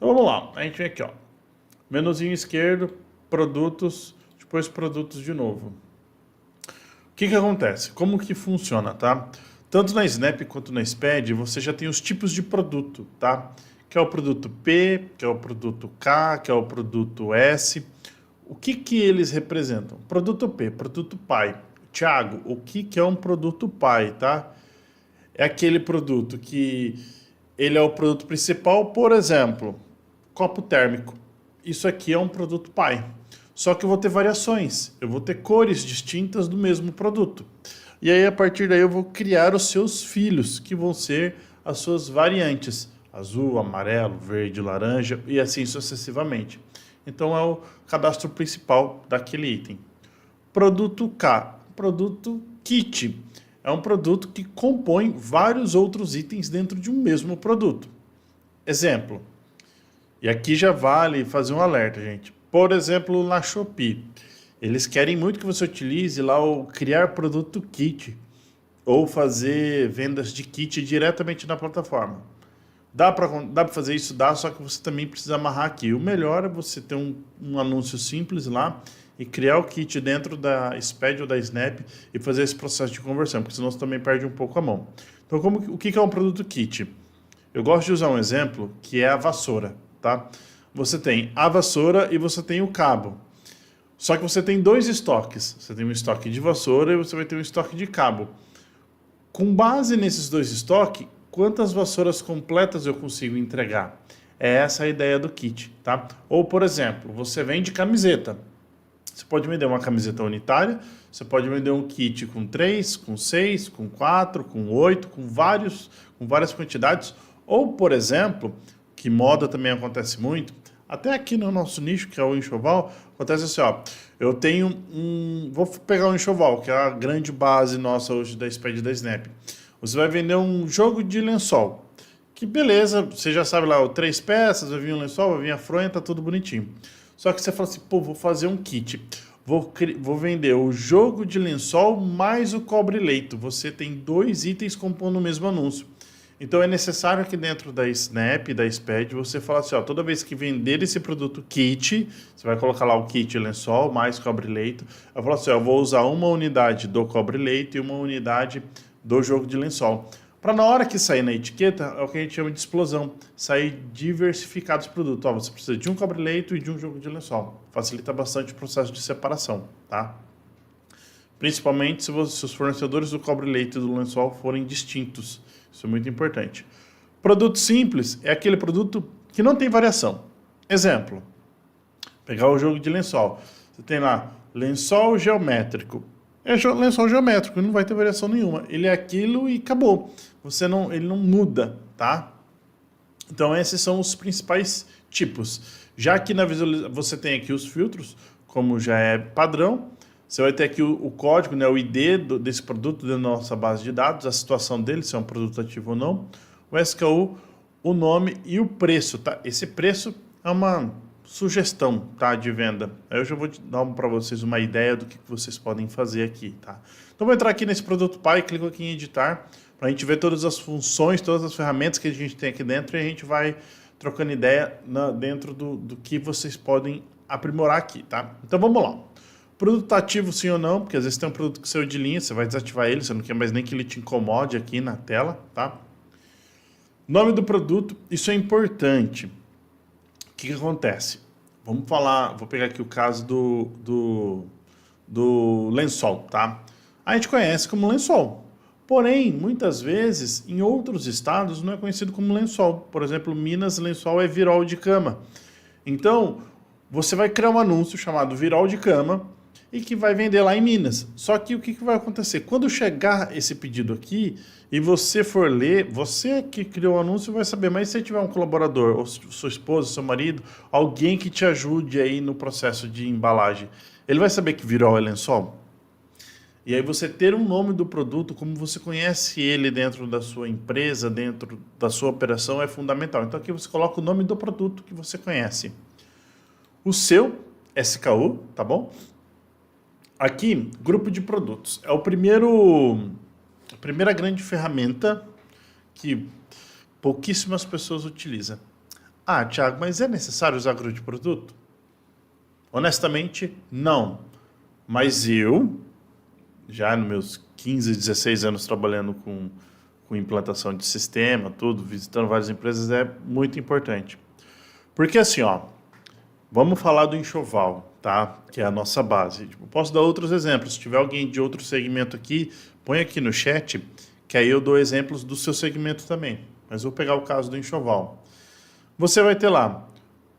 Então vamos lá, a gente vem aqui, ó, menuzinho esquerdo, produtos, depois produtos de novo. O que acontece? Como que funciona, tá? Tanto na Snap quanto na SPED, você já tem os tipos de produto, tá? Que é o produto P, que é o produto K, que é o produto S. O que eles representam? Produto P, produto pai. Tiago, o que é um produto pai, tá? É aquele produto que ele é o produto principal, por exemplo, copo térmico. Isso aqui é um produto pai. Só que eu vou ter variações, eu vou ter cores distintas do mesmo produto. E aí, a partir daí, eu vou criar os seus filhos, que vão ser as suas variantes. Azul, amarelo, verde, laranja e assim sucessivamente. Então, é o cadastro principal daquele item. Produto K, produto kit. É um produto que compõe vários outros itens dentro de um mesmo produto. Exemplo. E aqui já vale fazer um alerta, gente. Por exemplo, na Shopee. Eles querem muito que você utilize lá o criar produto kit ou fazer vendas de kit diretamente na plataforma. Dá para fazer isso? Dá, só que você também precisa amarrar aqui. O melhor é você ter um anúncio simples lá e criar o kit dentro da SPED ou da Snap e fazer esse processo de conversão, porque senão você também perde um pouco a mão. Então, o que é um produto kit? Eu gosto de usar um exemplo que é a vassoura, tá? Você tem a vassoura e você tem o cabo. Só que você tem dois estoques. Você tem um estoque de vassoura e você vai ter um estoque de cabo. Com base nesses dois estoques, quantas vassouras completas eu consigo entregar? É essa a ideia do kit, tá? Ou, por exemplo, você vende camiseta. Você pode vender uma camiseta unitária, você pode vender um kit com 3, com 6, com 4, com 8, com várias quantidades. Ou, por exemplo, que moda também acontece muito, até aqui no nosso nicho, que é o enxoval, acontece assim, ó, eu tenho vou pegar um enxoval, que é a grande base nossa hoje da SPED e da Snap. Você vai vender um jogo de lençol, que beleza, você já sabe lá, 3 peças, vai vir um lençol, vai vir a fronha, tá tudo bonitinho. Só que você fala assim, pô, vou fazer um kit, vou vender o jogo de lençol mais o cobre-leito. Você tem 2 itens compondo o mesmo anúncio. Então é necessário que dentro da Snap, da SPED, você fale assim, ó, toda vez que vender esse produto kit, você vai colocar lá o kit lençol mais cobre-leito, eu falo assim, ó, eu vou usar uma unidade do cobre-leito e uma unidade do jogo de lençol. Para na hora que sair na etiqueta, é o que a gente chama de explosão, sair diversificados produtos. Ó, você precisa de um cobre-leito e de um jogo de lençol. Facilita bastante o processo de separação, tá? Principalmente se os fornecedores do cobre-leite e do lençol forem distintos. Isso é muito importante. Produto simples é aquele produto que não tem variação. Exemplo, pegar o jogo de lençol. Você tem lá lençol geométrico. É lençol geométrico, não vai ter variação nenhuma. Ele é aquilo e acabou. Ele não muda, tá? Então esses são os principais tipos. Já que na visualização você tem aqui os filtros, como já é padrão, você vai ter aqui o código, né, o ID desse produto dentro da nossa base de dados, a situação dele, se é um produto ativo ou não, o SKU, o nome e o preço, tá? Esse preço é uma sugestão, tá, de venda. Aí eu já vou dar para vocês uma ideia do que vocês podem fazer aqui, tá? Então vou entrar aqui nesse produto pai, clico aqui em editar, para a gente ver todas as funções, todas as ferramentas que a gente tem aqui dentro e a gente vai trocando ideia dentro do que vocês podem aprimorar aqui, tá? Então vamos lá. Produto tá ativo sim ou não, porque às vezes tem um produto que saiu de linha, você vai desativar ele, você não quer mais nem que ele te incomode aqui na tela, tá? Nome do produto, isso é importante. O que acontece? Vamos falar, vou pegar aqui o caso do lençol, tá? A gente conhece como lençol. Porém, muitas vezes, em outros estados, não é conhecido como lençol. Por exemplo, Minas, lençol é virol de cama. Então, você vai criar um anúncio chamado virol de cama e que vai vender lá em Minas. Só que o que vai acontecer? Quando chegar esse pedido aqui e você for ler, você que criou o anúncio vai saber, mas se você tiver um colaborador, ou sua esposa, seu marido, alguém que te ajude aí no processo de embalagem, ele vai saber que virol é lençol? E aí você ter um nome do produto, como você conhece ele dentro da sua empresa, dentro da sua operação, é fundamental. Então aqui você coloca o nome do produto que você conhece. O seu SKU, tá bom? Aqui, grupo de produtos. É a primeira grande ferramenta que pouquíssimas pessoas utilizam. Ah, Thiago, mas é necessário usar grupo de produto? Honestamente, não. Mas eu, já nos meus 15, 16 anos trabalhando com implantação de sistema, tudo, visitando várias empresas, é muito importante. Porque assim, ó, vamos falar do enxoval, tá? Que é a nossa base. Tipo, posso dar outros exemplos. Se tiver alguém de outro segmento aqui, põe aqui no chat, que aí eu dou exemplos do seu segmento também. Mas vou pegar o caso do enxoval. Você vai ter lá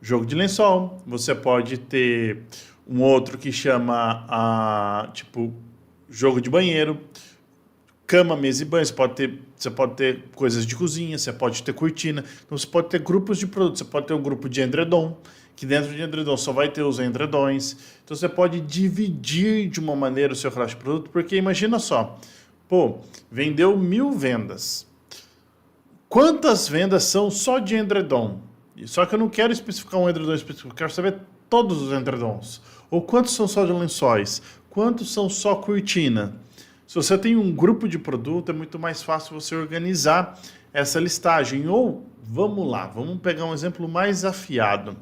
jogo de lençol, você pode ter um outro que chama tipo jogo de banheiro, cama, mesa e banho. Você pode ter coisas de cozinha, você pode ter cortina. Então você pode ter grupos de produtos. Você pode ter um grupo de edredom, que dentro de edredom só vai ter os edredons. Então você pode dividir de uma maneira o seu cadastro de produto, porque imagina só, pô, vendeu 1000 vendas. Quantas vendas são só de edredom? Só que eu não quero especificar um edredom específico, eu quero saber todos os edredons. Ou quantos são só de lençóis? Quantos são só cortina? Se você tem um grupo de produto, é muito mais fácil você organizar essa listagem. Ou, vamos lá, vamos pegar um exemplo mais afiado.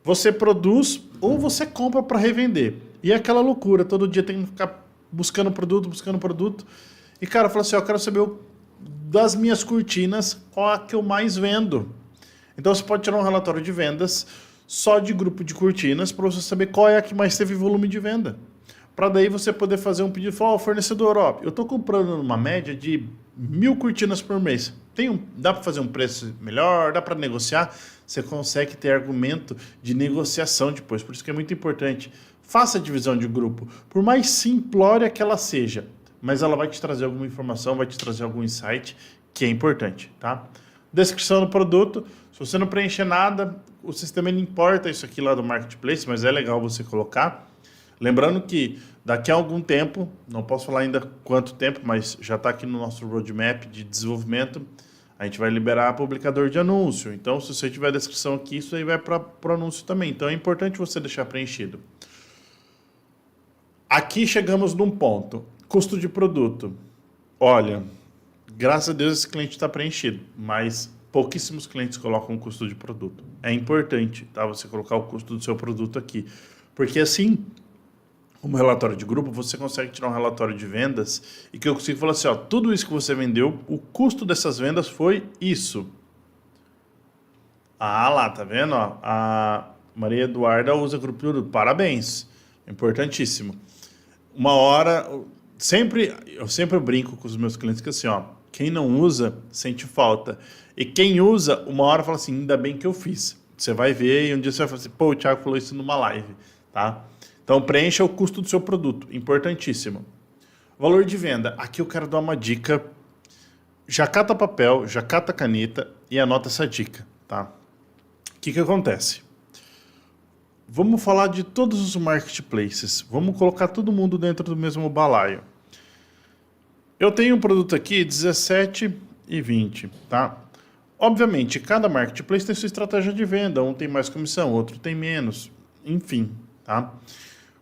Você produz ou você compra para revender. E é aquela loucura, todo dia tem que ficar buscando produto. E cara, fala assim, ó, eu quero saber das minhas cortinas, qual a que eu mais vendo. Então você pode tirar um relatório de vendas só de grupo de cortinas para você saber qual é a que mais teve volume de venda. Para daí você poder fazer um pedido e falar, ó, fornecedor, ó, eu estou comprando numa média de 1000 cortinas por mês. Dá para fazer um preço melhor, dá para negociar. Você consegue ter argumento de negociação depois. Por isso que é muito importante. Faça a divisão de grupo. Por mais simplória que ela seja, mas ela vai te trazer alguma informação, vai te trazer algum insight que é importante, tá? Descrição do produto. Se você não preencher nada, o sistema não importa isso aqui lá do Marketplace, mas é legal você colocar. Lembrando que daqui a algum tempo, não posso falar ainda quanto tempo, mas já está aqui no nosso roadmap de desenvolvimento, a gente vai liberar publicador de anúncio. Então, se você tiver a descrição aqui, isso aí vai para o anúncio também. Então, é importante você deixar preenchido. Aqui chegamos num ponto. Custo de produto. Olha, graças a Deus esse cliente está preenchido, mas pouquíssimos clientes colocam o custo de produto. É importante, tá? Você colocar o custo do seu produto aqui. Porque assim, como relatório de grupo, você consegue tirar um relatório de vendas e que eu consigo falar assim, ó, tudo isso que você vendeu, o custo dessas vendas foi isso. Ah lá, tá vendo? Ó, a Maria Eduarda usa grupo de produto. Parabéns. Importantíssimo. Uma hora, eu sempre brinco com os meus clientes que assim, ó, quem não usa, sente falta. E quem usa, uma hora fala assim, ainda bem que eu fiz. Você vai ver e um dia você vai falar assim, pô, o Thiago falou isso numa live, tá? Então, preencha o custo do seu produto. Importantíssimo. Valor de venda. Aqui eu quero dar uma dica. Já cata papel, já cata caneta e anota essa dica, tá? O que acontece? Vamos falar de todos os marketplaces. Vamos colocar todo mundo dentro do mesmo balaio. Eu tenho um produto aqui, 17 e 20, tá? Obviamente, cada marketplace tem sua estratégia de venda. Um tem mais comissão, outro tem menos. Enfim, tá?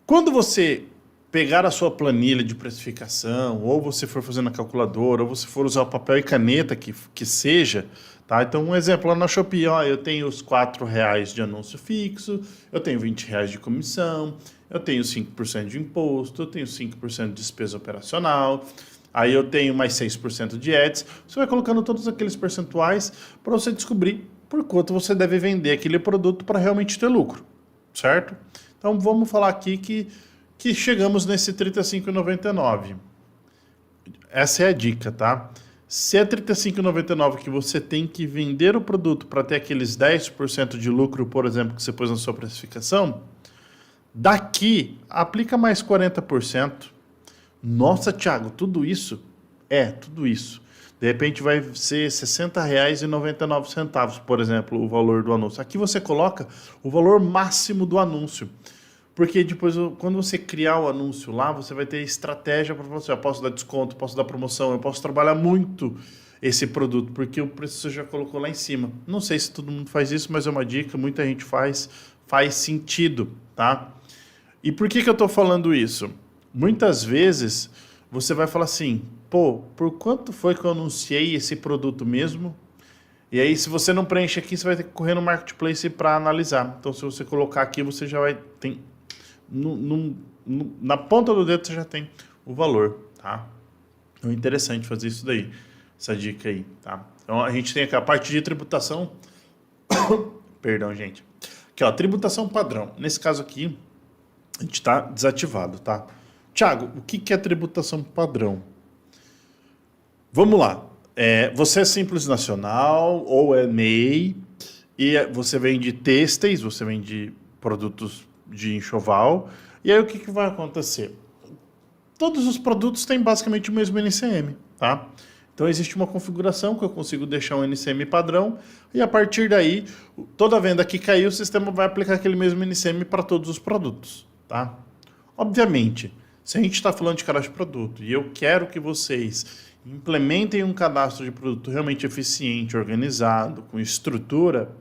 Quando você pegar a sua planilha de precificação, ou você for fazer na calculadora, ou você for usar o papel e caneta que seja, tá? Então, um exemplo, lá na Shopee, ó, eu tenho os R$4 de anúncio fixo, eu tenho R$20 de comissão, eu tenho 5% de imposto, eu tenho 5% de despesa operacional, aí eu tenho mais 6% de ads. Você vai colocando todos aqueles percentuais para você descobrir por quanto você deve vender aquele produto para realmente ter lucro, certo? Então, vamos falar aqui que chegamos nesse R$ 35,99. Essa é a dica, tá? Se é R$ 35,99 que você tem que vender o produto para ter aqueles 10% de lucro, por exemplo, que você pôs na sua precificação, daqui, aplica mais 40%. Nossa, Thiago, tudo isso? É, tudo isso. De repente vai ser R$ 60,99, por exemplo, o valor do anúncio. Aqui você coloca o valor máximo do anúncio. Porque depois, quando você criar o anúncio lá, você vai ter estratégia para você. Eu posso dar desconto, posso dar promoção, eu posso trabalhar muito esse produto, porque o preço você já colocou lá em cima. Não sei se todo mundo faz isso, mas é uma dica, muita gente faz sentido, tá? E por que eu estou falando isso? Muitas vezes você vai falar assim, pô, por quanto foi que eu anunciei esse produto mesmo? E aí, se você não preenche aqui, você vai ter que correr no Marketplace para analisar. Então, se você colocar aqui, você já vai... na ponta do dedo, você já tem o valor, tá? Então, é interessante fazer isso daí, essa dica aí, tá? Então, a gente tem aqui a parte de tributação... Perdão, gente. Aqui, ó, tributação padrão. Nesse caso aqui, a gente está desativado, tá? Tiago, o que é tributação padrão? Vamos lá. Você é Simples Nacional ou é MEI e você vende têxteis, você vende produtos de enxoval. E aí o que vai acontecer? Todos os produtos têm basicamente o mesmo NCM, tá? Então existe uma configuração que eu consigo deixar um NCM padrão e a partir daí, toda venda que cair, o sistema vai aplicar aquele mesmo NCM para todos os produtos, tá? Obviamente, se a gente está falando de cadastro de produto e eu quero que vocês implementem um cadastro de produto realmente eficiente, organizado, com estrutura,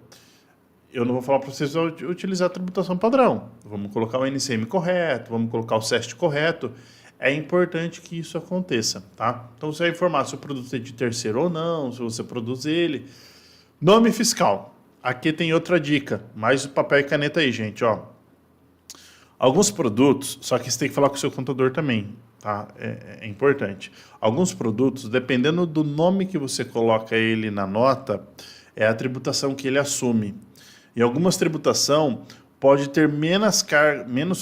eu não vou falar para vocês utilizar a tributação padrão. Vamos colocar o NCM correto, vamos colocar o CEST correto. É importante que isso aconteça, tá? Então você vai informar se o produto é de terceiro ou não, se você produz ele. Nome fiscal. Aqui tem outra dica. Mais o papel e caneta aí, gente, ó. Alguns produtos, só que você tem que falar com o seu contador também, tá? É importante. Alguns produtos, dependendo do nome que você coloca ele na nota, é a tributação que ele assume. E algumas tributação pode ter menos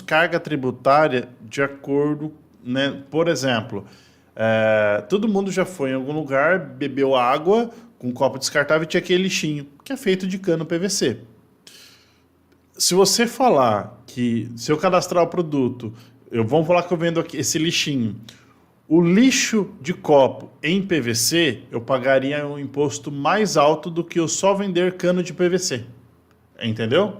carga tributária de acordo, né? Por exemplo, todo mundo já foi em algum lugar, bebeu água com um copo descartável e tinha aquele lixinho, que é feito de cano PVC. Se você falar que, se eu cadastrar o produto, vamos falar que eu vendo aqui esse lixinho, o lixo de copo em PVC, eu pagaria um imposto mais alto do que eu só vender cano de PVC. Entendeu?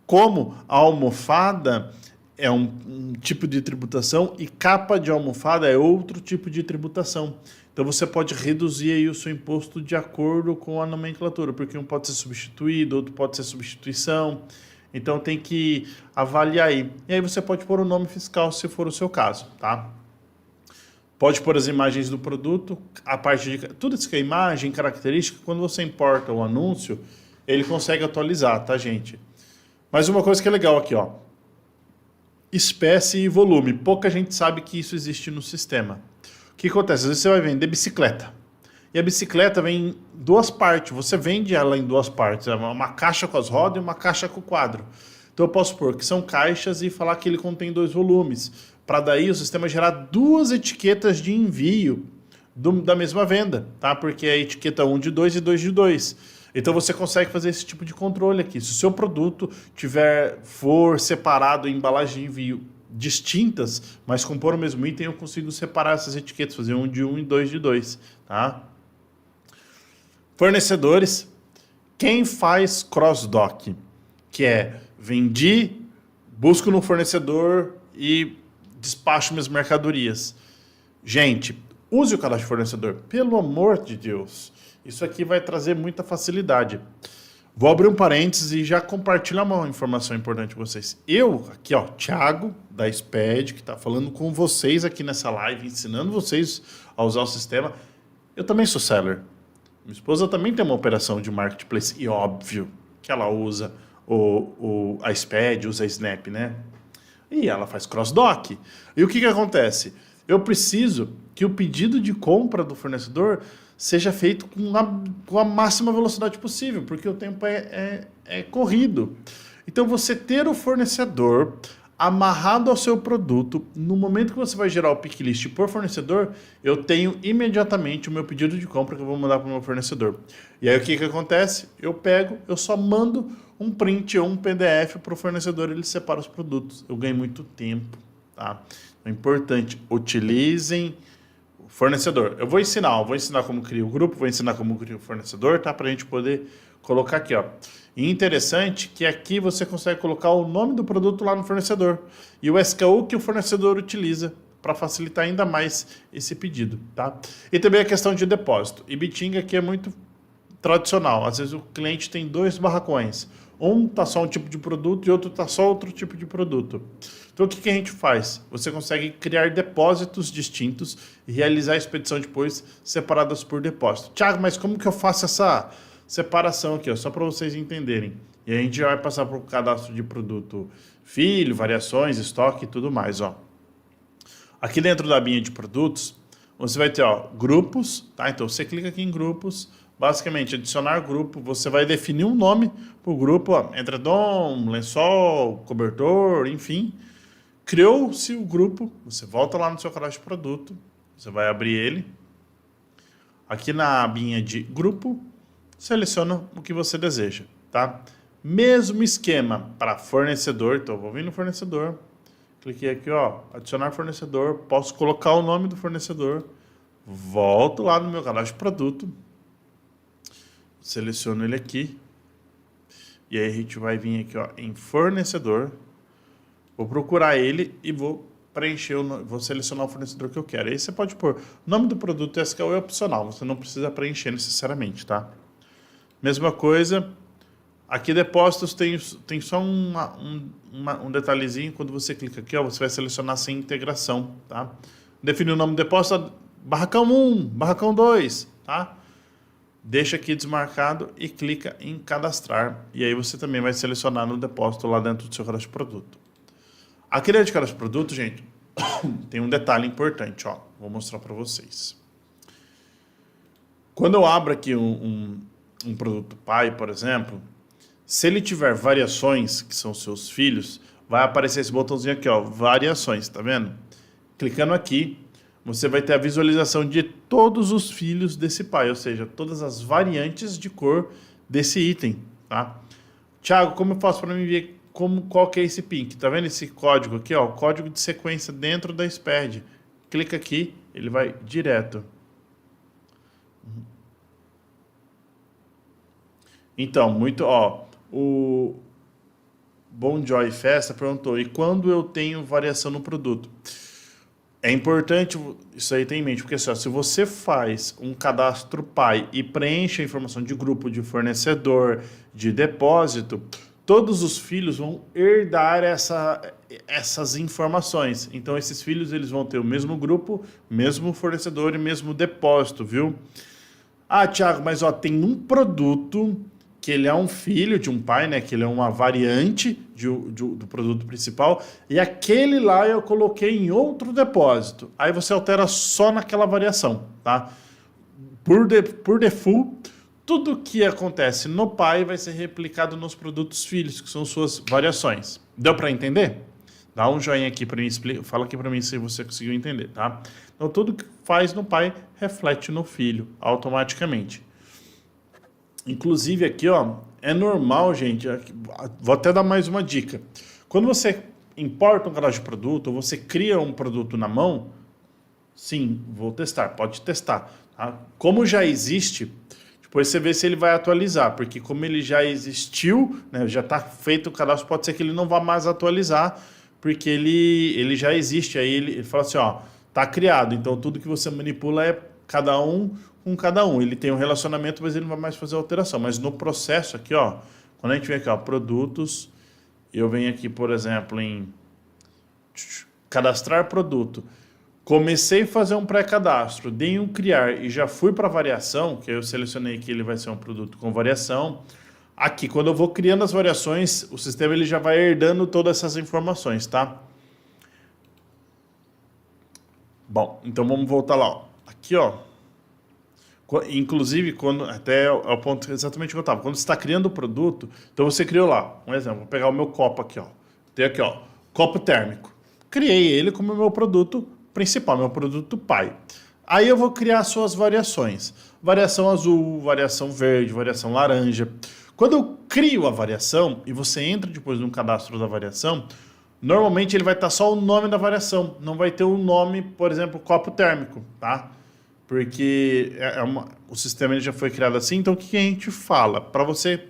Como a almofada é um tipo de tributação e capa de almofada é outro tipo de tributação. Então você pode reduzir aí o seu imposto de acordo com a nomenclatura, porque um pode ser substituído, outro pode ser substituição. Então tem que avaliar aí. E aí você pode pôr o nome fiscal se for o seu caso, tá? Pode pôr as imagens do produto, a parte de... Tudo isso que é imagem, característica, quando você importa o anúncio, ele consegue atualizar, tá, gente? Mas uma coisa que é legal aqui, ó. Espécie e volume. Pouca gente sabe que isso existe no sistema. O que acontece? Às vezes você vai vender bicicleta. E a bicicleta vem em duas partes. Você vende ela em duas partes. É uma caixa com as rodas e uma caixa com o quadro. Então eu posso pôr que são caixas e falar que ele contém 2 volumes. Para daí o sistema gerar 2 etiquetas de envio da mesma venda, tá? Porque é a etiqueta 1 de 2 e 2 de 2. Então você consegue fazer esse tipo de controle aqui. Se o seu produto for separado em embalagem de envio distintas, mas compor o mesmo item, eu consigo separar essas etiquetas, fazer 1 de 1 e 2 de 2, tá? Fornecedores, quem faz cross-dock, que é vendi, busco no fornecedor e despacho minhas mercadorias. Gente, use o cadastro de fornecedor, pelo amor de Deus. Isso aqui vai trazer muita facilidade. Vou abrir um parênteses e já compartilhar uma informação importante com vocês. Eu, aqui ó, Thiago, da SPED, que está falando com vocês aqui nessa live, ensinando vocês a usar o sistema. Eu também sou seller. Minha esposa também tem uma operação de marketplace e óbvio que ela usa a SPED, usa a Snap, né? E ela faz cross-dock. E o que acontece? Eu preciso que o pedido de compra do fornecedor seja feito com a máxima velocidade possível, porque o tempo é corrido. Então, você ter o fornecedor amarrado ao seu produto, no momento que você vai gerar o pick list por fornecedor, eu tenho imediatamente o meu pedido de compra que eu vou mandar para o meu fornecedor. E aí, o que acontece? Eu só mando um print ou um PDF para o fornecedor, ele separa os produtos. Eu ganho muito tempo, tá? É importante, utilizem fornecedor. Eu vou ensinar como criar o grupo, vou ensinar como criar o fornecedor, tá? Para a gente poder colocar aqui, ó. E interessante que aqui você consegue colocar o nome do produto lá no fornecedor e o SKU que o fornecedor utiliza para facilitar ainda mais esse pedido, tá? E também a questão de depósito. Ibitinga aqui é muito tradicional. Às vezes o cliente tem 2 barracões. Um tá só um tipo de produto e outro tá só outro tipo de produto. Então o que a gente faz? Você consegue criar depósitos distintos e realizar a expedição depois separadas por depósito. Tiago, mas como que eu faço essa separação aqui, ó, só para vocês entenderem. E aí a gente já vai passar para o cadastro de produto filho, variações, estoque e tudo mais, ó. Aqui dentro da abinha de produtos, você vai ter, ó, grupos, tá? Então você clica aqui em grupos, basicamente adicionar grupo, você vai definir um nome para o grupo, ó, edredom, lençol, cobertor, enfim. Criou-se o grupo, você volta lá no seu cadastro de produto, você vai abrir ele. Aqui na abinha de grupo, seleciona o que você deseja, tá? Mesmo esquema para fornecedor, então eu vou vir no fornecedor, cliquei aqui, ó, adicionar fornecedor, posso colocar o nome do fornecedor, volto lá no meu cadastro de produto, seleciono ele aqui, e aí a gente vai vir aqui, ó, em fornecedor, vou procurar ele e vou preencher, vou selecionar o fornecedor que eu quero. Aí você pode pôr o nome do produto SKU é opcional, você não precisa preencher necessariamente, tá? Mesma coisa, aqui depósitos tem só um detalhezinho, quando você clica aqui, ó, você vai selecionar sem integração, tá? Definir o nome do depósito, barracão 1, barracão 2, tá? Deixa aqui desmarcado e clica em cadastrar. E aí você também vai selecionar no depósito lá dentro do seu cadastro de produto. Aqui dentro de cadastro de produto, gente, tem um detalhe importante, ó. Vou mostrar para vocês. Quando eu abro aqui um produto pai, por exemplo, se ele tiver variações, que são seus filhos, vai aparecer esse botãozinho aqui, ó, variações, tá vendo? Clicando aqui, você vai ter a visualização de todos os filhos desse pai, ou seja, todas as variantes de cor desse item, tá? Thiago, como eu faço para me ver qual que é esse pink? Tá vendo esse código aqui, ó? Código de sequência dentro da SPED. Clica aqui, ele vai direto. Então, ó, o Bom Joy Festa perguntou, e quando eu tenho variação no produto? É importante isso aí ter em mente, porque assim, ó, se você faz um cadastro pai e preenche a informação de grupo, de fornecedor, de depósito, todos os filhos vão herdar essas informações. Então, esses filhos eles vão ter o mesmo grupo, mesmo fornecedor e mesmo depósito, viu? Ah, Thiago, mas ó, tem um produto que ele é um filho de um pai, né? Que ele é uma variante do produto principal, e aquele lá eu coloquei em outro depósito. Aí você altera só naquela variação, tá? Por default, tudo que acontece no pai vai ser replicado nos produtos filhos, que são suas variações. Deu para entender? Dá um joinha aqui para mim, fala aqui para mim se você conseguiu entender, tá? Então, tudo que faz no pai reflete no filho, automaticamente. Inclusive aqui, ó, é normal, gente, vou até dar mais uma dica. Quando você importa um cadastro de produto, ou você cria um produto na mão, sim, vou testar, pode testar. Tá? Como já existe, depois você vê se ele vai atualizar, porque como ele já existiu, né, já está feito o cadastro, pode ser que ele não vá mais atualizar, porque ele já existe, aí ele fala assim, ó, tá criado, então tudo que você manipula é cada um com cada um. Ele tem um relacionamento, mas ele não vai mais fazer alteração. Mas no processo aqui, ó, quando a gente vem aqui, ó, produtos, eu venho aqui, por exemplo, em cadastrar produto. Comecei a fazer um pré-cadastro, dei um criar e já fui para variação, que eu selecionei que ele vai ser um produto com variação. Aqui, quando eu vou criando as variações, o sistema ele já vai herdando todas essas informações, tá? Bom, então vamos voltar lá, ó. Aqui, ó. Inclusive, até é o ponto exatamente que eu estava. Quando você está criando o produto, então você criou lá, um exemplo, vou pegar o meu copo aqui, ó. Tem aqui, ó, copo térmico. Criei ele como meu produto principal, meu produto pai. Aí eu vou criar as suas variações. Variação azul, variação verde, variação laranja. Quando eu crio a variação e você entra depois no cadastro da variação, normalmente ele vai estar só o nome da variação, não vai ter o nome, por exemplo, copo térmico, tá? Porque o sistema ele já foi criado assim, então o que a gente fala? Para você,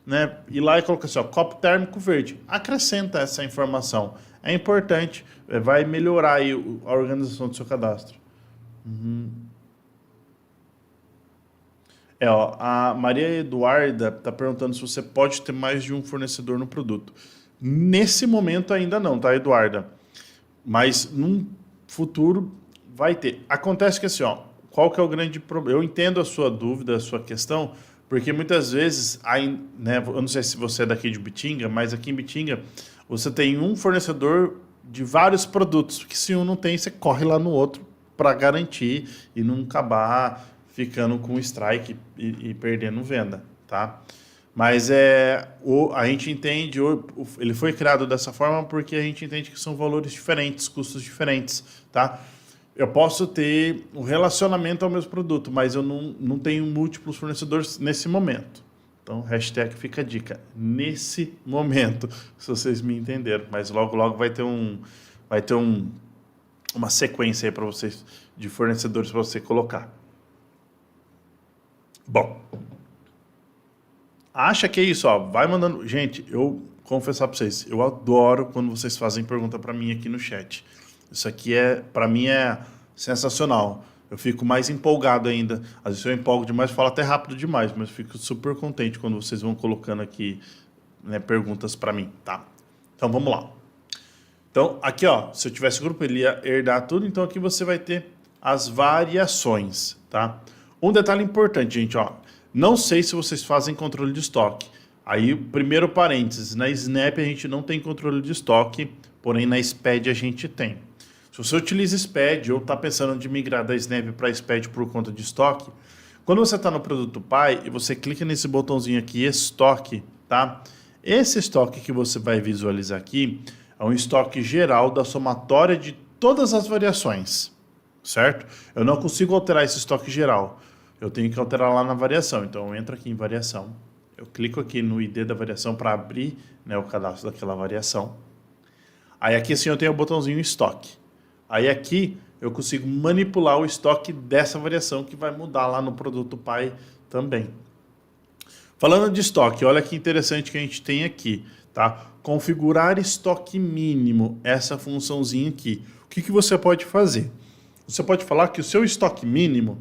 né, ir lá e colocar assim, ó, copo térmico verde, acrescenta essa informação. É importante, vai melhorar aí a organização do seu cadastro. Ó, a Maria Eduarda está perguntando se você pode ter mais de um fornecedor no produto. Nesse momento ainda não, tá, Eduarda? Mas num futuro vai ter. Acontece que assim, ó, qual que é o grande problema? Eu entendo a sua dúvida, a sua questão, Porque muitas vezes, né, eu não sei se você é daqui de Bitinga, mas aqui em Bitinga você tem um fornecedor de vários produtos, que se um não tem, você corre lá no outro para garantir e não acabar ficando com strike e perdendo venda, tá? Mas a gente entende, ele foi criado dessa forma porque a gente entende que são valores diferentes, custos diferentes, tá? Eu posso ter um relacionamento ao mesmo produto, mas eu não tenho múltiplos fornecedores nesse momento. Então, hashtag fica a dica, nesse momento, se vocês me entenderam. Mas logo, logo vai ter uma sequência aí para vocês, de fornecedores para você colocar. Bom, acha que é isso, ó, vai mandando. Gente, eu confessar para vocês, eu adoro quando vocês fazem pergunta para mim aqui no chat. Isso aqui para mim é sensacional. Eu fico mais empolgado ainda. Às vezes eu empolgo demais, falo até rápido demais, mas eu fico super contente quando vocês vão colocando aqui, né, perguntas para mim, tá? Então vamos lá. Então aqui, ó, se eu tivesse grupo, ele ia herdar tudo. Então aqui você vai ter as variações, tá? Um detalhe importante, gente, ó. Não sei se vocês fazem controle de estoque. Aí, primeiro parênteses, na Snap a gente não tem controle de estoque, porém na SPED a gente tem. Se você utiliza SPED ou está pensando de migrar da Snap para SPED por conta de estoque, quando você está no produto Pai e você clica nesse botãozinho aqui, estoque, tá? Esse estoque que você vai visualizar aqui é um estoque geral da somatória de todas as variações, certo? Eu não consigo alterar esse estoque geral, eu tenho que alterar lá na variação. Então eu entro aqui em variação, eu clico aqui no ID da variação para abrir, né, o cadastro daquela variação. Aí aqui assim eu tenho o botãozinho estoque. Aí aqui eu consigo manipular o estoque dessa variação que vai mudar lá no produto Pai também. Falando de estoque, olha que interessante que a gente tem aqui, tá? Configurar estoque mínimo, essa funçãozinha aqui. O que você pode fazer? Você pode falar que o seu estoque mínimo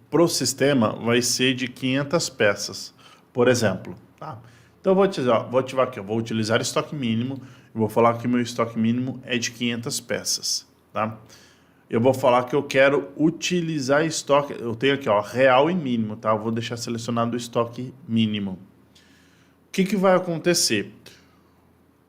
para o sistema vai ser de 500 peças, por exemplo, tá? Então eu vou ativar aqui, eu vou utilizar estoque mínimo. Eu vou falar que o meu estoque mínimo é de 500 peças, tá? Eu vou falar que eu quero utilizar estoque, eu tenho aqui, ó, real e mínimo, tá? Eu vou deixar selecionado o estoque mínimo. O que vai acontecer?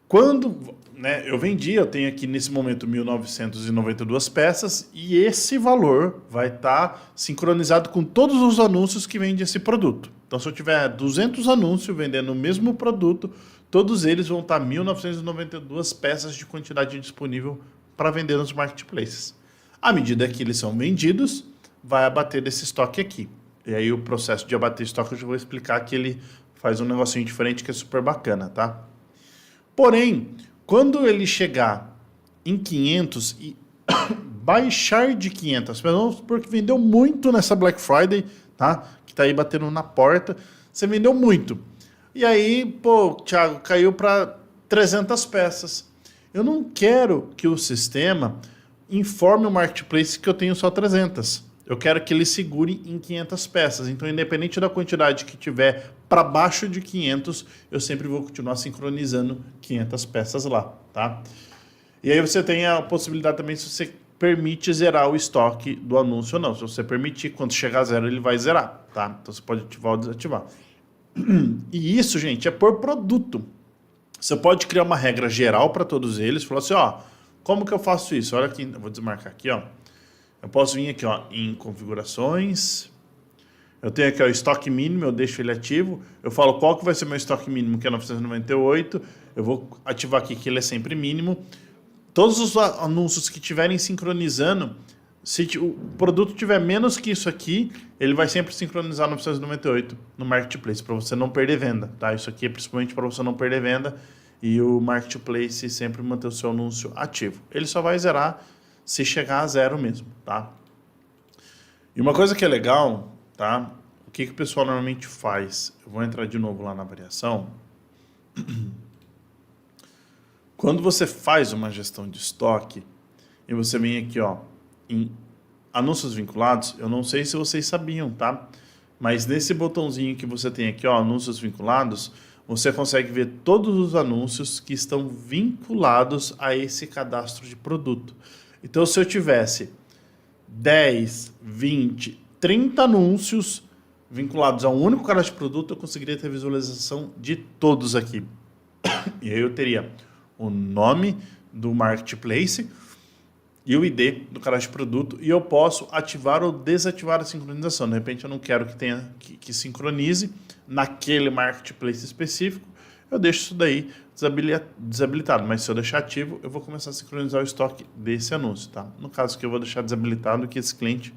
Quando, né, eu tenho aqui nesse momento 1.992 peças e esse valor vai estar sincronizado com todos os anúncios que vendem esse produto. Então, se eu tiver 200 anúncios vendendo o mesmo produto, todos eles vão estar 1.992 peças de quantidade disponível para vender nos marketplaces. À medida que eles são vendidos, vai abater desse estoque aqui. E aí o processo de abater estoque eu já vou explicar que ele faz um negocinho diferente que é super bacana, tá? Porém, quando ele chegar em 500 e baixar de 500, porque vendeu muito nessa Black Friday, tá? Que tá aí batendo na porta, você vendeu muito. E aí, pô, Thiago, caiu para 300 peças. Eu não quero que o sistema informe o marketplace que eu tenho só 300. Eu quero que ele segure em 500 peças. Então, independente da quantidade que tiver para baixo de 500, eu sempre vou continuar sincronizando 500 peças lá, tá? E aí você tem a possibilidade também, se você permite zerar o estoque do anúncio ou não. Se você permitir, quando chegar a zero, ele vai zerar, tá? Então, você pode ativar ou desativar. E isso, gente, é por produto. Você pode criar uma regra geral para todos eles, falar assim, ó, como que eu faço isso? Olha aqui, eu vou desmarcar aqui, ó. Eu posso vir aqui, ó, em configurações. Eu tenho aqui, ó, estoque mínimo, eu deixo ele ativo. Eu falo qual que vai ser meu estoque mínimo, que é 998. Eu vou ativar aqui que ele é sempre mínimo. Todos os anúncios que estiverem sincronizando, se o produto tiver menos que isso aqui, ele vai sempre sincronizar 998 no Marketplace, para você não perder venda, tá? Isso aqui é principalmente para você não perder venda e o Marketplace sempre manter o seu anúncio ativo. Ele só vai zerar se chegar a zero mesmo, tá? E uma coisa que é legal, tá? O que o pessoal normalmente faz? Eu vou entrar de novo lá na variação. Quando você faz uma gestão de estoque e você vem aqui, ó, em anúncios vinculados, eu não sei se vocês sabiam, tá? Mas nesse botãozinho que você tem aqui, ó, anúncios vinculados, você consegue ver todos os anúncios que estão vinculados a esse cadastro de produto. Então, se eu tivesse 10, 20, 30 anúncios vinculados a um único cadastro de produto, eu conseguiria ter visualização de todos aqui. E aí eu teria o nome do marketplace e o ID do cadastro de produto, e eu posso ativar ou desativar a sincronização. De repente eu não quero que sincronize naquele marketplace específico, eu deixo isso daí desabilitado, mas se eu deixar ativo, eu vou começar a sincronizar o estoque desse anúncio, tá? No caso que eu vou deixar desabilitado, que esse cliente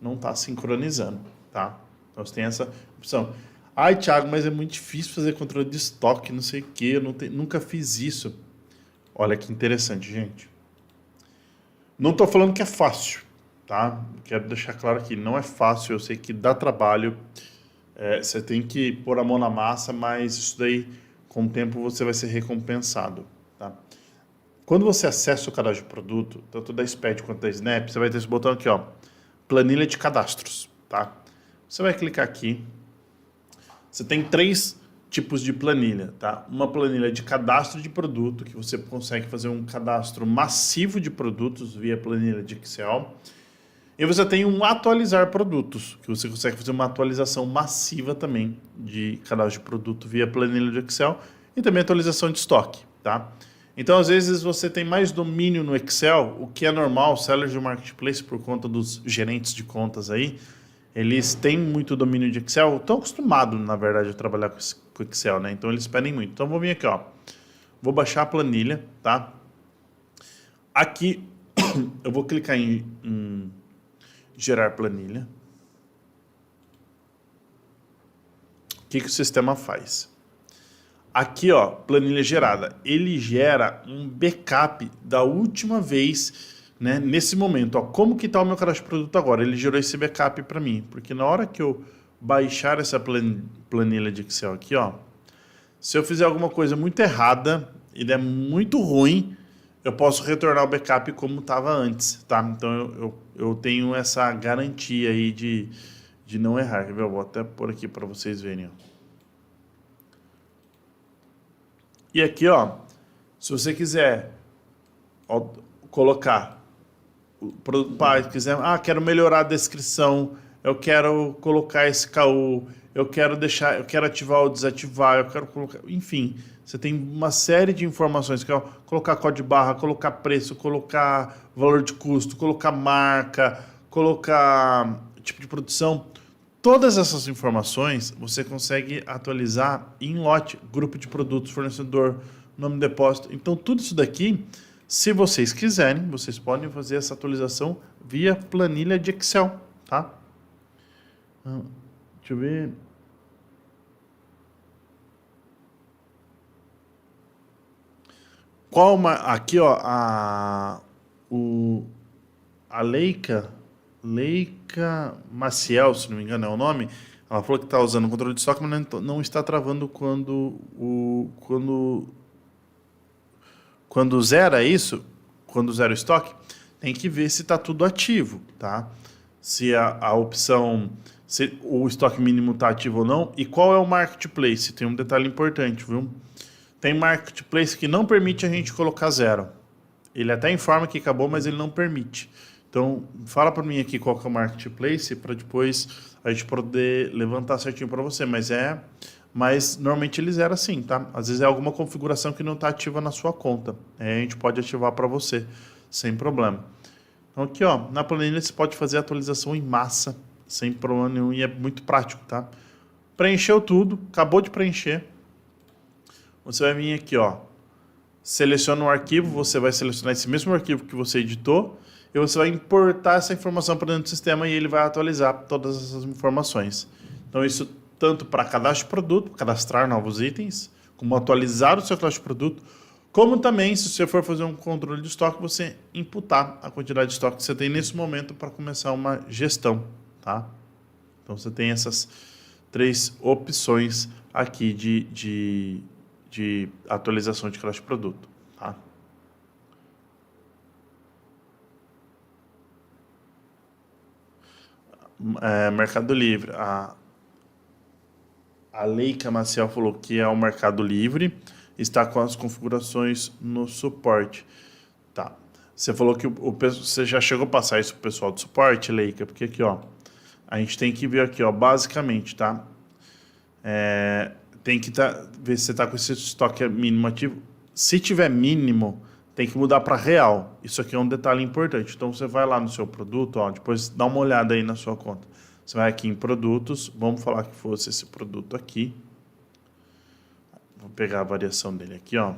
não está sincronizando, tá? Então você tem essa opção. Ai, Thiago, mas é muito difícil fazer controle de estoque, não sei o quê, eu nunca fiz isso. Olha que interessante, gente. Não estou falando que é fácil, tá? Quero deixar claro aqui, não é fácil, eu sei que dá trabalho, você tem que pôr a mão na massa, mas isso daí, com o tempo, você vai ser recompensado, tá? Quando você acessa o cadastro de produto, tanto da SPED quanto da Snap, você vai ter esse botão aqui, ó, planilha de cadastros, tá? Você vai clicar aqui, você tem 3 tipos de planilha, tá? Uma planilha de cadastro de produto, que você consegue fazer um cadastro massivo de produtos via planilha de Excel. E você tem um atualizar produtos, que você consegue fazer uma atualização massiva também de cadastro de produto via planilha de Excel e também atualização de estoque, tá? Então, às vezes, você tem mais domínio no Excel, o que é normal, sellers de marketplace, por conta dos gerentes de contas aí, eles têm muito domínio de Excel, estão acostumados, na verdade, a trabalhar com Excel, né? Então, eles pedem muito. Então, vou vir aqui, ó. Vou baixar a planilha, tá? Aqui, eu vou clicar em gerar planilha. O que o sistema faz? Aqui, ó, planilha gerada. Ele gera um backup da última vez, né, nesse momento. Ó, como que está o meu cadastro de produto agora? Ele gerou esse backup para mim. Porque na hora que eu baixar essa planilha de Excel aqui, ó, se eu fizer alguma coisa muito errada e der muito ruim, eu posso retornar o backup como estava antes, tá? Então eu tenho essa garantia aí de não errar. Eu vou até pôr aqui para vocês verem, ó. E aqui, ó, se você quiser colocar o produto, quiser, quero melhorar a descrição, eu quero colocar esse KU, eu quero ativar ou desativar, eu quero colocar, enfim, você tem uma série de informações, que é colocar código de barra, colocar preço, colocar valor de custo, colocar marca, colocar tipo de produção. Todas essas informações você consegue atualizar em lote, grupo de produtos, fornecedor, nome de depósito. Então, tudo isso daqui, se vocês quiserem, vocês podem fazer essa atualização via planilha de Excel, tá? Deixa eu ver. Aqui, ó, a Leica Maciel, se não me engano é o nome, ela falou que está usando o controle de estoque, mas não está travando quando zera isso, quando zera o estoque, tem que ver se está tudo ativo, tá? Se a opção, se o estoque mínimo está ativo ou não, e qual é o marketplace, tem um detalhe importante, viu? Tem marketplace que não permite a gente colocar zero. Ele até informa que acabou, mas ele não permite. Então, fala para mim aqui qual que é o marketplace para depois a gente poder levantar certinho para você. Mas normalmente ele zera assim, tá? Às vezes é alguma configuração que não está ativa na sua conta. Aí a gente pode ativar para você, sem problema. Então aqui, ó, na planilha você pode fazer a atualização em massa, sem problema nenhum, e é muito prático, tá? Preencheu tudo, acabou de preencher. Você vai vir aqui, ó, seleciona um arquivo, você vai selecionar esse mesmo arquivo que você editou, e você vai importar essa informação para dentro do sistema e ele vai atualizar todas essas informações. Então isso tanto para cadastro de produto, cadastrar novos itens, como atualizar o seu cadastro de produto, como também, se você for fazer um controle de estoque, você imputar a quantidade de estoque que você tem nesse momento para começar uma gestão, tá? Então você tem essas 3 opções aqui de atualização de cadastro de produto, tá? Mercado Livre. A Leica Maciel falou que é o Mercado Livre, está com as configurações no suporte. Tá. Você falou que você já chegou a passar isso pro pessoal do suporte, Leica? Porque aqui, ó, a gente tem que ver aqui, ó, basicamente, tá? Tem que ver se você está com esse estoque mínimo ativo. Se tiver mínimo, tem que mudar para real. Isso aqui é um detalhe importante. Então, você vai lá no seu produto, ó, depois dá uma olhada aí na sua conta. Você vai aqui em produtos, vamos falar que fosse esse produto aqui. Vou pegar a variação dele aqui, ó.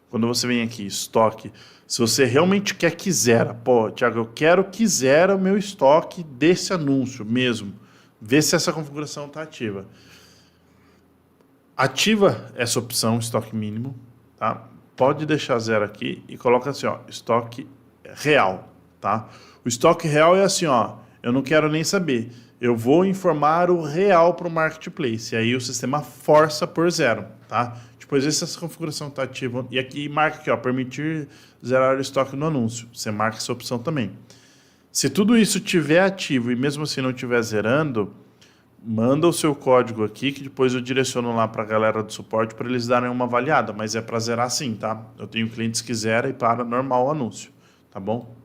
Quando você vem aqui, estoque, se você realmente quer que zera, pô, Thiago, eu quero que zera o meu estoque desse anúncio mesmo. Vê se essa configuração está ativa. Ativa essa opção, estoque mínimo, tá? Pode deixar zero aqui e coloca assim, ó, estoque real, tá? O estoque real é assim, ó, eu não quero nem saber. Eu vou informar o real para o marketplace. E aí o sistema força por zero, tá? Depois se essa configuração está ativa. E aqui marca aqui, ó, permitir zerar o estoque no anúncio. Você marca essa opção também. Se tudo isso estiver ativo e mesmo assim não estiver zerando, manda o seu código aqui que depois eu direciono lá para a galera do suporte para eles darem uma avaliada. Mas é para zerar sim, tá? Eu tenho clientes que zeram e para normal o anúncio, tá bom?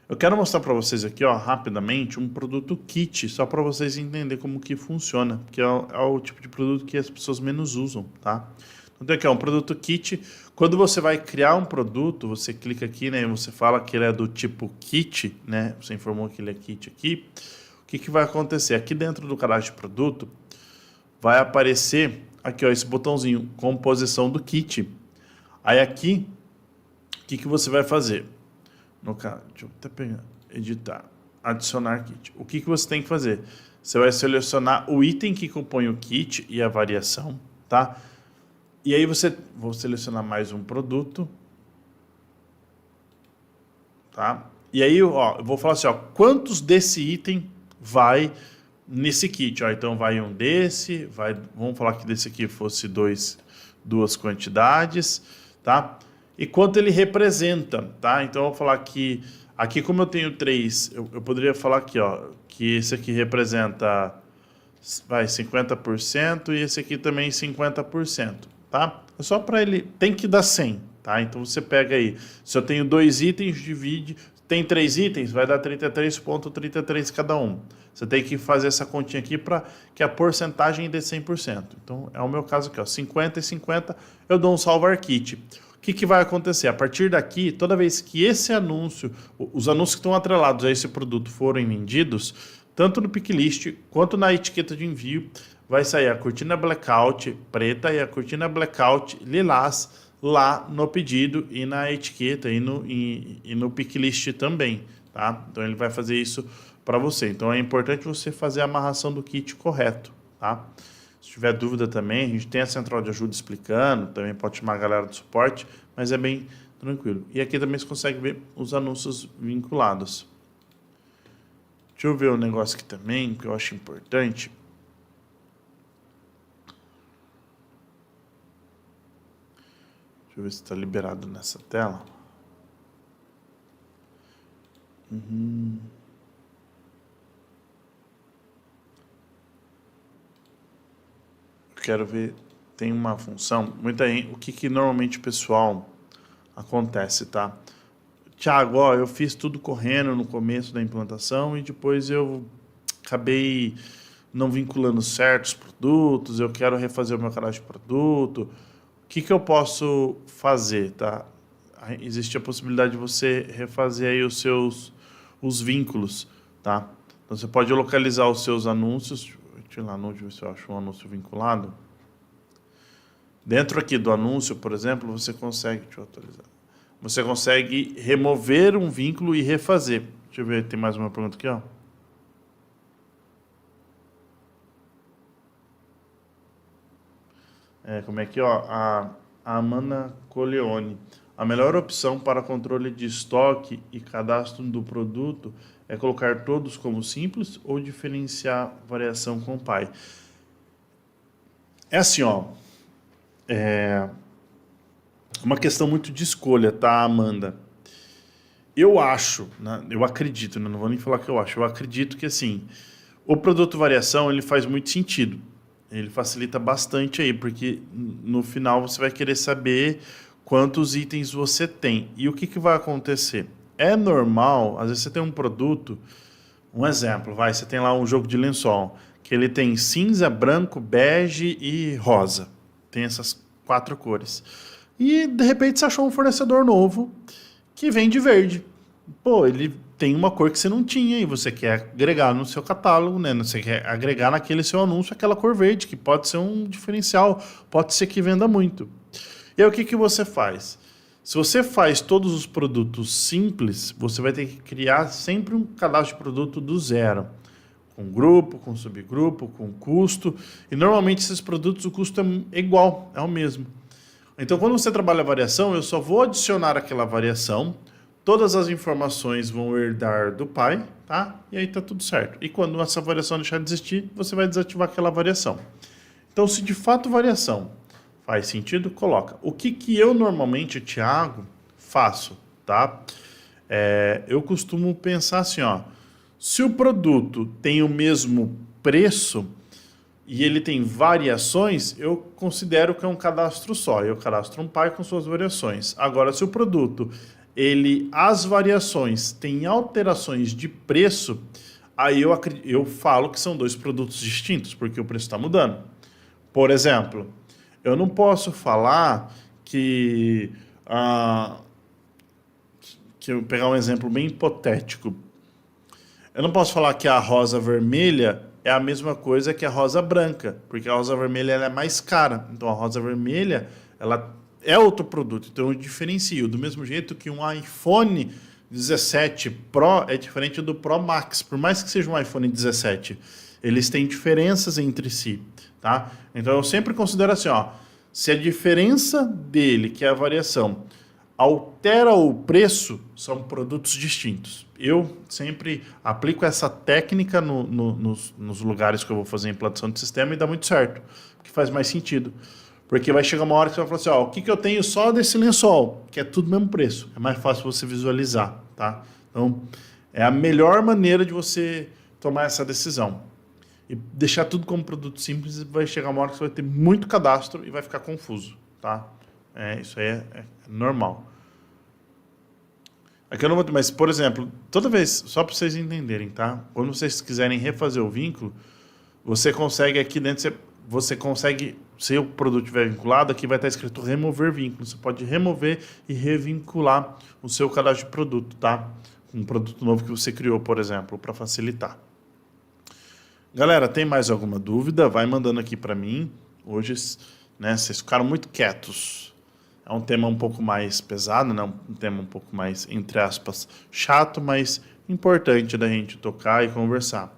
Eu quero mostrar para vocês aqui, ó, rapidamente, um produto kit, só para vocês entenderem como que funciona, porque é o tipo de produto que as pessoas menos usam, tá? Então, tem aqui, ó, um produto kit. Quando você vai criar um produto, você clica aqui, né, e você fala que ele é do tipo kit, né, você informou que ele é kit aqui. O que vai acontecer? Aqui dentro do cadastro de produto, vai aparecer aqui, ó, esse botãozinho, composição do kit. Aí aqui, o que você vai fazer? No caso, deixa eu até pegar, editar, adicionar kit. O que você tem que fazer? Você vai selecionar o item que compõe o kit e a variação, tá? E aí vou selecionar mais um produto, tá? E aí, ó, eu vou falar assim, ó, quantos desse item vai nesse kit, ó? Então vai um desse, vamos falar que desse aqui fosse duas quantidades, tá? E quanto ele representa, tá? Então eu vou falar que aqui como eu tenho 3, eu poderia falar aqui, ó, que esse aqui representa 50% e esse aqui também 50%, tá? É só para ele, tem que dar 100, tá? Então você pega aí, se eu tenho 2 itens, divide, tem 3 itens, vai dar 33,33 cada um. Você tem que fazer essa continha aqui para que a porcentagem dê 100%. Então é o meu caso aqui, ó, 50 e 50, eu dou um salvar kit. O que vai acontecer? A partir daqui, toda vez que esse anúncio, os anúncios que estão atrelados a esse produto forem vendidos, tanto no picklist quanto na etiqueta de envio, vai sair a cortina blackout preta e a cortina blackout lilás lá no pedido e na etiqueta e no picklist também, tá? Então ele vai fazer isso para você. Então é importante você fazer a amarração do kit correto, tá? Se tiver dúvida também, a gente tem a central de ajuda explicando, também pode chamar a galera do suporte, mas é bem tranquilo. E aqui também você consegue ver os anúncios vinculados. Deixa eu ver um negócio aqui também, que eu acho importante. Deixa eu ver se está liberado nessa tela. Quero ver, tem uma função, o que normalmente o pessoal acontece, tá? Thiago, ó, eu fiz tudo correndo no começo da implantação e depois eu acabei não vinculando certos produtos, eu quero refazer o meu cadastro de produto. O que eu posso fazer, tá? Existe a possibilidade de você refazer aí os vínculos, tá? Então você pode localizar os seus anúncios. Deixa eu ir lá no ver se eu acho um anúncio vinculado. Dentro aqui do anúncio, por exemplo, você consegue, deixa eu atualizar. Você consegue remover um vínculo e refazer. Deixa eu ver, tem mais uma pergunta aqui, ó. Como é que, ó, a Amanda Coleone. A melhor opção para controle de estoque e cadastro do produto é colocar todos como simples ou diferenciar variação com pai. É assim, ó. É uma questão muito de escolha, tá, Amanda? Eu acho, né, eu acredito, né, não vou nem falar que eu acho, eu acredito que, assim, o produto variação, ele faz muito sentido. Ele facilita bastante aí, porque no final você vai querer saber quantos itens você tem. E o que vai acontecer? é normal, às vezes você tem um produto, um exemplo, você tem lá um jogo de lençol, que ele tem cinza, branco, bege e rosa. Tem essas 4 cores. E, de repente, você achou um fornecedor novo que vende verde. Pô, ele tem uma cor que você não tinha e você quer agregar no seu catálogo, né? Você quer agregar naquele seu anúncio aquela cor verde, que pode ser um diferencial, pode ser que venda muito. E aí o que você faz? Se você faz todos os produtos simples, você vai ter que criar sempre um cadastro de produto do zero. Com grupo, com subgrupo, com custo. E normalmente esses produtos o custo é igual, é o mesmo. Então quando você trabalha a variação, eu só vou adicionar aquela variação, todas as informações vão herdar do pai, tá? E aí tá tudo certo. E quando essa variação deixar de existir, você vai desativar aquela variação. Então se de fato variação faz sentido, coloca. O que eu normalmente, Thiago, faço, tá? Eu costumo pensar assim, ó. Se o produto tem o mesmo preço e ele tem variações, eu considero que é um cadastro só. Eu cadastro um pai com suas variações. Agora, se o produto, as variações têm alterações de preço, aí eu falo que são 2 produtos distintos, porque o preço está mudando. Por exemplo, eu não posso falar que eu vou pegar um exemplo bem hipotético. Eu não posso falar que a rosa vermelha é a mesma coisa que a rosa branca, porque a rosa vermelha ela é mais cara. Então a rosa vermelha ela é outro produto, então eu diferencio. Do mesmo jeito que um iPhone 17 Pro é diferente do Pro Max, por mais que seja um iPhone 17, eles têm diferenças entre si, tá? Então eu sempre considero assim, ó, se a diferença dele, que é a variação, altera o preço, são produtos distintos. Eu sempre aplico essa técnica nos lugares que eu vou fazer a implantação de sistema e dá muito certo, porque faz mais sentido. Porque vai chegar uma hora que você vai falar assim, ó, o que eu tenho só desse lençol, que é tudo o mesmo preço. É mais fácil você visualizar, tá? Então, é a melhor maneira de você tomar essa decisão. E deixar tudo como produto simples, vai chegar uma hora que você vai ter muito cadastro e vai ficar confuso, tá? Isso aí é normal. Aqui eu não vou, mas, por exemplo, toda vez, só para vocês entenderem, tá? Quando vocês quiserem refazer o vínculo, você consegue aqui dentro, você consegue, se o produto estiver vinculado, aqui vai estar escrito remover vínculo. Você pode remover e revincular o seu cadastro de produto, tá? Um produto novo que você criou, por exemplo, para facilitar. Galera, tem mais alguma dúvida? Vai mandando aqui para mim. Hoje, né, vocês ficaram muito quietos. É um tema um pouco mais pesado, né? Um tema um pouco mais, entre aspas, chato, mas importante da gente tocar e conversar.